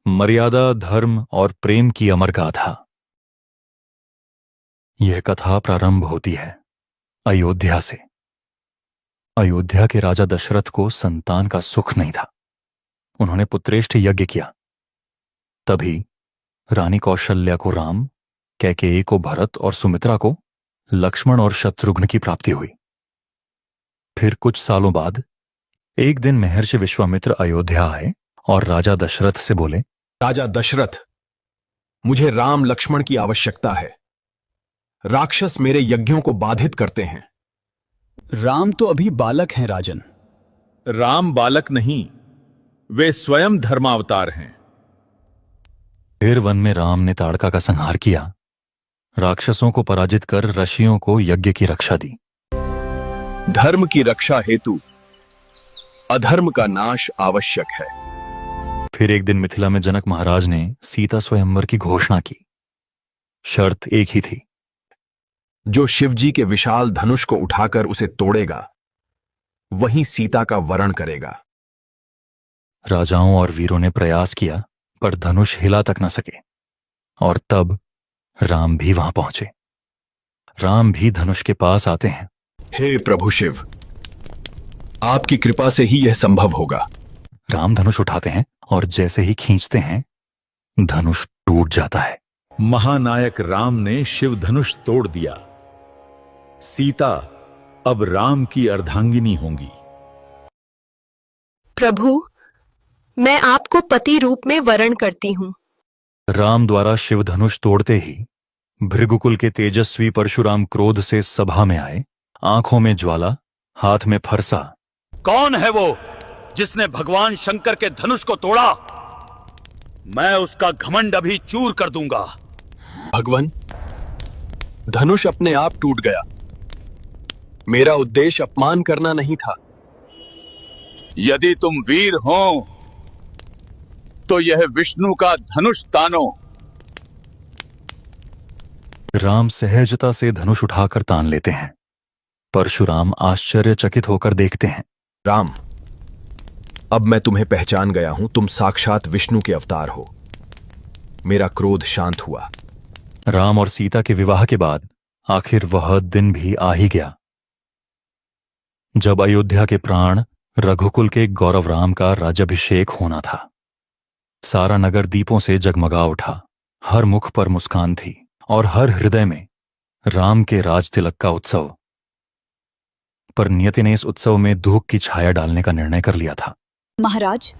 मर्यादा, धर्म और प्रेम की अमर गाथा। यह कथा प्रारंभ होती है अयोध्या से। अयोध्या के राजा दशरथ को संतान का सुख नहीं था। उन्होंने पुत्रेष्ठ यज्ञ किया। तभी रानी कौशल्या को राम, कैकेयी को भरत और सुमित्रा को लक्ष्मण और शत्रुघ्न की प्राप्ति हुई। फिर कुछ सालों बाद एक दिन महर्षि विश्वामित्र अयोध्या आए और राजा दशरथ से बोले, राजा दशरथ, मुझे राम लक्ष्मण की आवश्यकता है। राक्षस मेरे यज्ञों को बाधित करते हैं। राम तो अभी बालक हैं राजन। राम बालक नहीं, वे स्वयं धर्मावतार हैं। फिर वन में राम ने ताड़का का संहार किया, राक्षसों को पराजित कर ऋषियों को यज्ञ की रक्षा दी। धर्म की रक्षा हेतु अधर्म का नाश आवश्यक है। फिर एक दिन मिथिला में जनक महाराज ने सीता स्वयंवर की घोषणा की। शर्त एक ही थी, जो शिवजी के विशाल धनुष को उठाकर उसे तोड़ेगा, वही सीता का वरण करेगा। राजाओं और वीरों ने प्रयास किया, पर धनुष हिला तक न सके। और तब राम भी वहां पहुंचे। राम भी धनुष के पास आते हैं। हे प्रभु शिव, आपकी कृपा से ही यह संभव होगा। राम धनुष उठाते हैं और जैसे ही खींचते हैं, धनुष टूट जाता है। महानायक राम ने शिव धनुष तोड़ दिया। सीता अब राम की अर्धांगिनी होंगी। प्रभु, मैं आपको पति रूप में वरण करती हूं। राम द्वारा शिव धनुष तोड़ते ही भृगुकुल के तेजस्वी परशुराम क्रोध से सभा में आए, आंखों में ज्वाला, हाथ में फरसा। कौन है वो जिसने भगवान शंकर के धनुष को तोड़ा? मैं उसका घमंड अभी चूर कर दूंगा। भगवान, धनुष अपने आप टूट गया। मेरा उद्देश्य अपमान करना नहीं था। यदि तुम वीर हो तो यह विष्णु का धनुष तानो। राम सहजता से धनुष उठाकर तान लेते हैं। परशुराम आश्चर्यचकित होकर देखते हैं। राम, अब मैं तुम्हें पहचान गया हूं। तुम साक्षात विष्णु के अवतार हो। मेरा क्रोध शांत हुआ। राम और सीता के विवाह के बाद आखिर वह दिन भी आ ही गया, जब अयोध्या के प्राण रघुकुल के गौरव राम का राज्याभिषेक होना था। सारा नगर दीपों से जगमगा उठा। हर मुख पर मुस्कान थी और हर हृदय में राम के राज तिलक का उत्सव। पर नियति ने इस उत्सव में दुख की छाया डालने का निर्णय कर लिया था। महाराज,